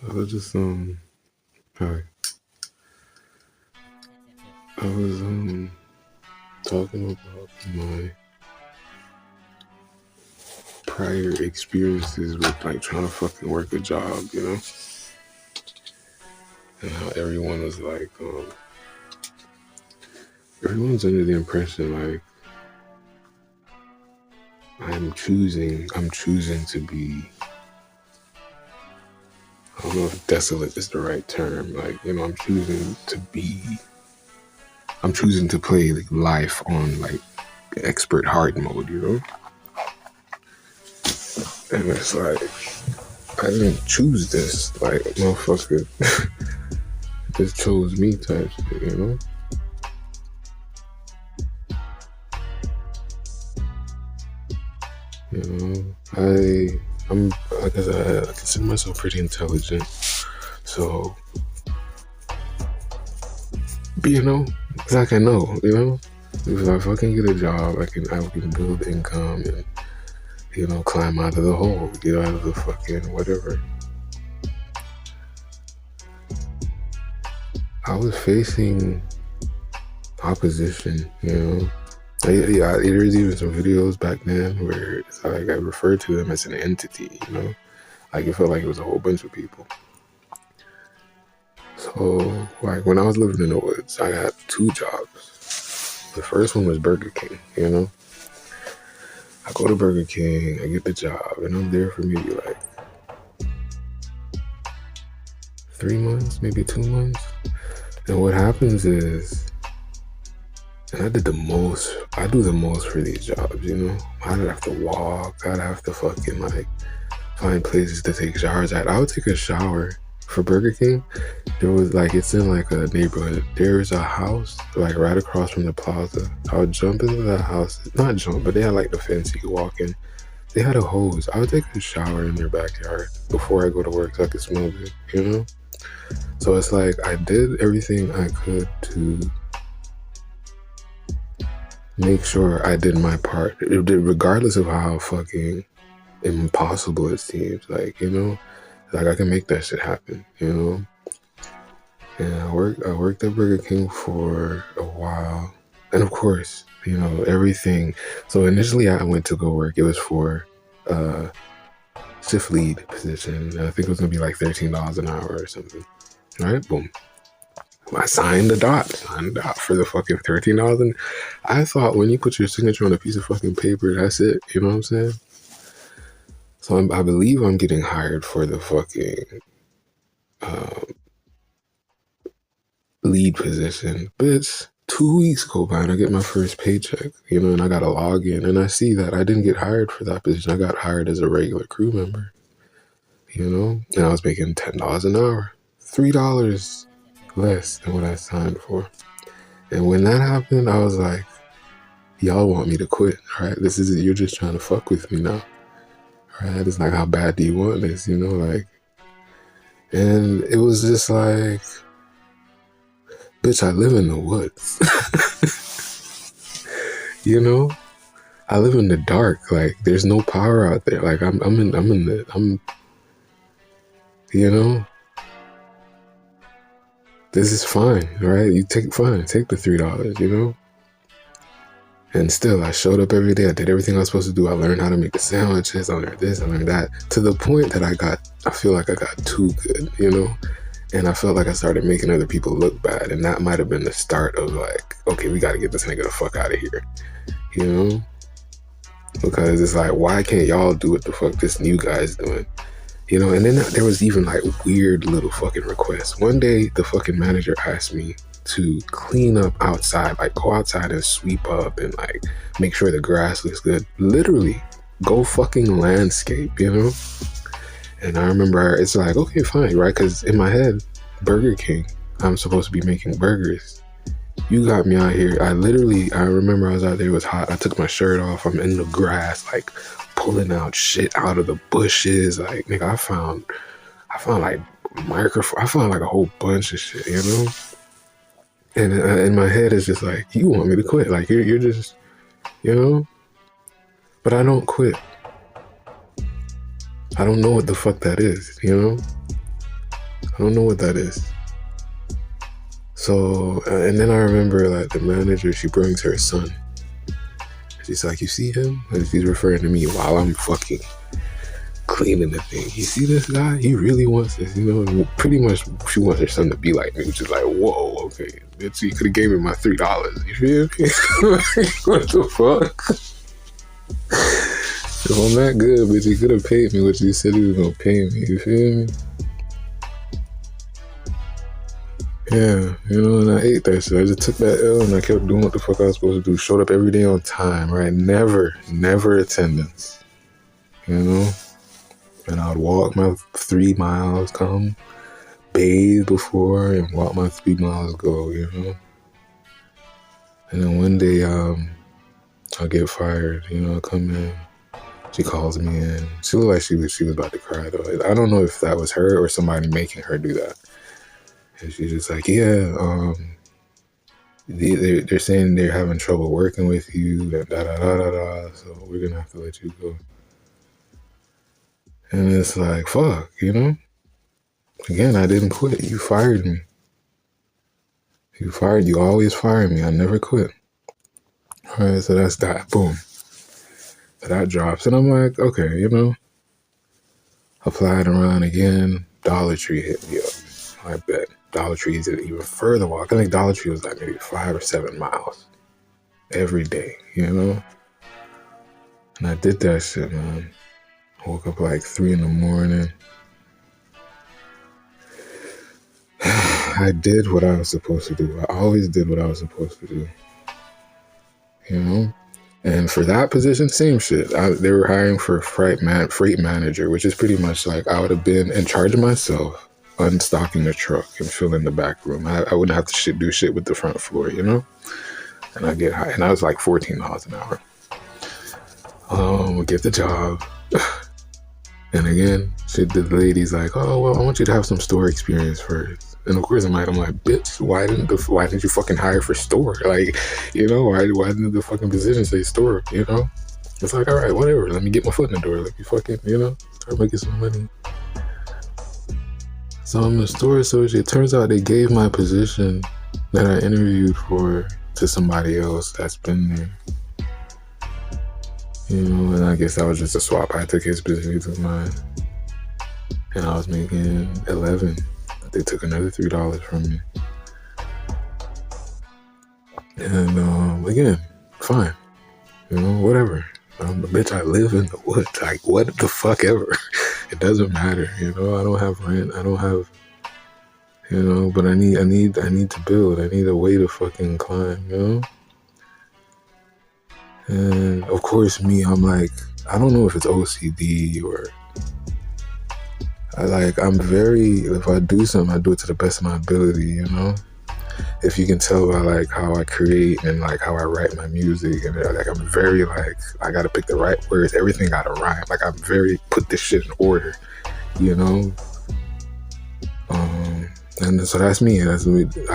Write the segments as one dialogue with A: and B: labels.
A: I was just hi. I was talking about my prior experiences with like trying to fucking work a job, and how everyone was like, everyone's under the impression like I'm choosing to be. I don't know if desolate is the right term. Like, I'm choosing to play like life on like expert hard mode. And it's like, I didn't choose this. Like, motherfucker just chose me type shit. I'm, I guess I consider myself pretty intelligent. So, but it's like I know. If I fucking get a job, I can build income and, climb out of the hole, get out of the fucking whatever. I was facing opposition, there's even some videos back then where it's like I referred to them as an entity, like it felt like it was a whole bunch of people. So, like, when I was living in the woods, I had 2 jobs. The first one was Burger King, I go to Burger King, I get the job, and I'm there for maybe like 3 months, maybe 2 months. And what happens is, and I do the most for these jobs, I'd have to walk, I'd have to fucking like find places to take showers at. I would take a shower for Burger King. There was like, it's in like a neighborhood. There's a house like right across from the plaza. I would jump into that house, not jump, but they had like the fence you could walk in. They had a hose. I would take a shower in their backyard before I go to work so I could smell good, So it's like I did everything I could to make sure I did my part, regardless of how fucking impossible it seems. Like, like I can make that shit happen, And I worked at Burger King for a while. And of course, everything. So initially I went to go work. It was for shift lead position. I think it was gonna be like $13 an hour or something. All right, boom. I signed the dot for the fucking $13. And I thought when you put your signature on a piece of fucking paper, that's it. You know what I'm saying? So I believe I'm getting hired for the fucking lead position. Bitch, 2 weeks go by and I get my first paycheck, and I gotta log in and I see that I didn't get hired for that position. I got hired as a regular crew member, and I was making $10 an hour, $3 less than what I signed for. And when that happened, I was like, y'all want me to quit, right? You're just trying to fuck with me now, right? It's like, how bad do you want this, like, and it was just like, bitch, I live in the woods. I live in the dark. Like, there's no power out there. Like, this is fine, right? Take the $3, And still, I showed up every day. I did everything I was supposed to do. I learned how to make the sandwiches. I learned this, I learned that. To the point that I feel like I got too good, And I felt like I started making other people look bad. And that might have been the start of like, okay, we got to get this nigga the fuck out of here, Because it's like, why can't y'all do what the fuck this new guy's doing? And then there was even like weird little fucking requests. One day, the fucking manager asked me to clean up outside, like go outside and sweep up and like make sure the grass looks good. Literally, go fucking landscape, And I remember it's like, okay, fine, right? Because in my head, Burger King, I'm supposed to be making burgers. You got me out here. I remember I was out there, it was hot. I took my shirt off. I'm in the grass, like pulling out shit out of the bushes. Like, nigga, I found like microphone. I found like a whole bunch of shit, And in my head, it's just like, you want me to quit. Like, you're just, But I don't quit. I don't know what the fuck that is, I don't know what that is. So, and then I remember like the manager, she brings her son. She's like, you see him? And she's referring to me while I'm fucking cleaning the thing. You see this guy? He really wants this, you know? And pretty much she wants her son to be like me, which is like, whoa, okay. Bitch, you could have gave me my $3. You feel me? What the fuck? If I'm that good, bitch, you could have paid me what you said you was gonna pay me. You feel me? Yeah, you know, and I ate that shit. I just took that L and I kept doing what the fuck I was supposed to do. Showed up every day on time, right? Never attendance. You know? And I would walk my 3 miles, come, bathe before, and walk my 3 miles, go, you know? And then one day, I'll get fired, you know, I come in. She calls me in. She looked like she was about to cry, though. I don't know if that was her or somebody making her do that. And she's just like, yeah, they're saying they're having trouble working with you, and da-da-da-da-da, so we're going to have to let you go. And it's like, fuck, you know? Again, I didn't quit. You fired me. You always fire me. I never quit. All right, so that's that. Boom. So that drops. And I'm like, okay, you know? Applied around again. Dollar Tree hit me up. I bet. Dollar Tree is even further walk. I think Dollar Tree was like maybe 5 or 7 miles every day, you know? And I did that shit, man. Woke up like 3 a.m. I did what I was supposed to do. I always did what I was supposed to do, you know? And for that position, same shit. They were hiring for a freight manager, which is pretty much like I would have been in charge of myself, unstocking the truck and filling the back room. I wouldn't have to do shit with the front floor, you know? And I get high, and I was like $14 an hour. We get the job. And again, shit, the lady's like, oh, well, I want you to have some store experience first. And of course, I'm like, bitch, why didn't you fucking hire for store? Like, you know, why didn't the fucking position say store, you know? It's like, all right, whatever. Let me get my foot in the door. Let me fucking, you know, start making some money. So I'm a store associate. Turns out they gave my position that I interviewed for to somebody else that's been there. You know, and I guess that was just a swap. I took his position, he took mine. And I was making 11. They took another $3 from me. And again, fine. You know, whatever. Bitch, I live in the woods. Like, what the fuck ever. It doesn't matter, you know. I don't have rent. I don't have, you know, but I need to build. I need a way to fucking climb, you know. And of course, I'm like, I don't know if it's OCD or if I do something, I do it to the best of my ability, you know? If you can tell by like how I create and like how I write my music, and like I'm very like, I gotta pick the right words, everything gotta rhyme. Like I'm very put this shit in order, you know? And so that's me. I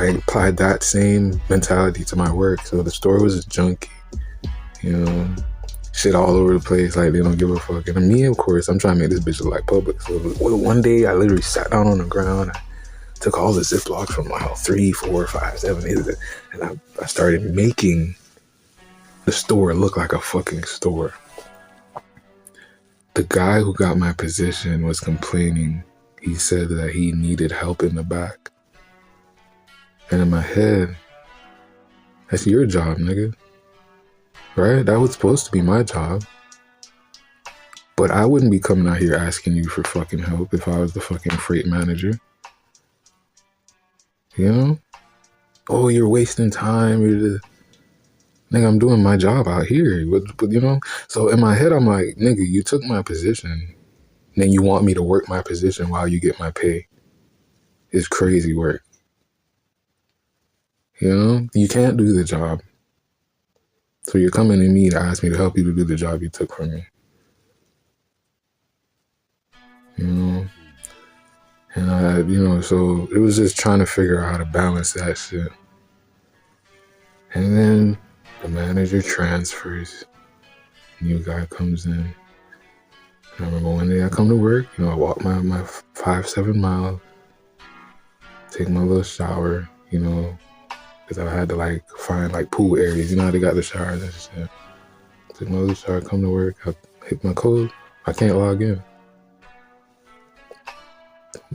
A: applied that same mentality to my work. So the store was junky, you know? Shit all over the place, like they don't give a fuck. And me, of course, I'm trying to make this bitch look like public. So one day I literally sat down on the ground, I took all the Ziplocs from aisle 3, 4, 5, 7, 8, and I started making the store look like a fucking store. The guy who got my position was complaining. He said that he needed help in the back. And in my head, that's your job, nigga. Right? That was supposed to be my job. But I wouldn't be coming out here asking you for fucking help if I was the fucking freight manager. You know? Oh, you're wasting time. Nigga, I'm doing my job out here. But, you know? So in my head, I'm like, nigga, you took my position. Then you want me to work my position while you get my pay. It's crazy work. You know? You can't do the job. So you're coming to me to ask me to help you to do the job you took from me. You know? And so it was just trying to figure out how to balance that shit. And then the manager transfers. New guy comes in. And I remember one day I come to work, I walk my 5-7 miles. take my little shower, you know, because I had to like find like pool areas. You know how they got the showers and shit. Take my little shower, come to work, I hit my code, I can't log in.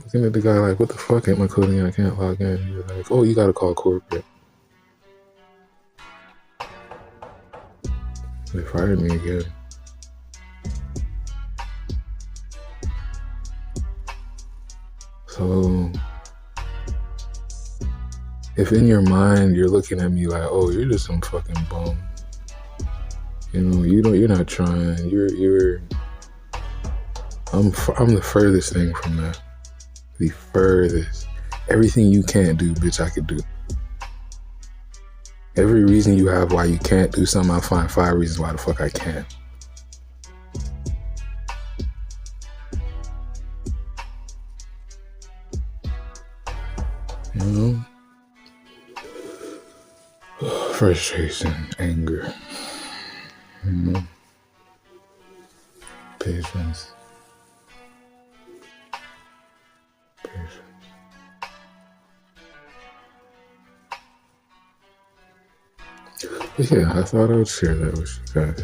A: Looking at the guy like, what the fuck, ain't my code again, I can't log in. He was like, oh, you gotta call corporate. They fired me again. So if in your mind you're looking at me like, oh, you're just some fucking bum, you know, you're not trying. I'm the furthest thing from that. The furthest. Everything you can't do, bitch, I could do. Every reason you have why you can't do something, I'll find 5 reasons why the fuck I can. You know? Frustration, anger, you know? Patience. But yeah, I thought I would share that with you guys.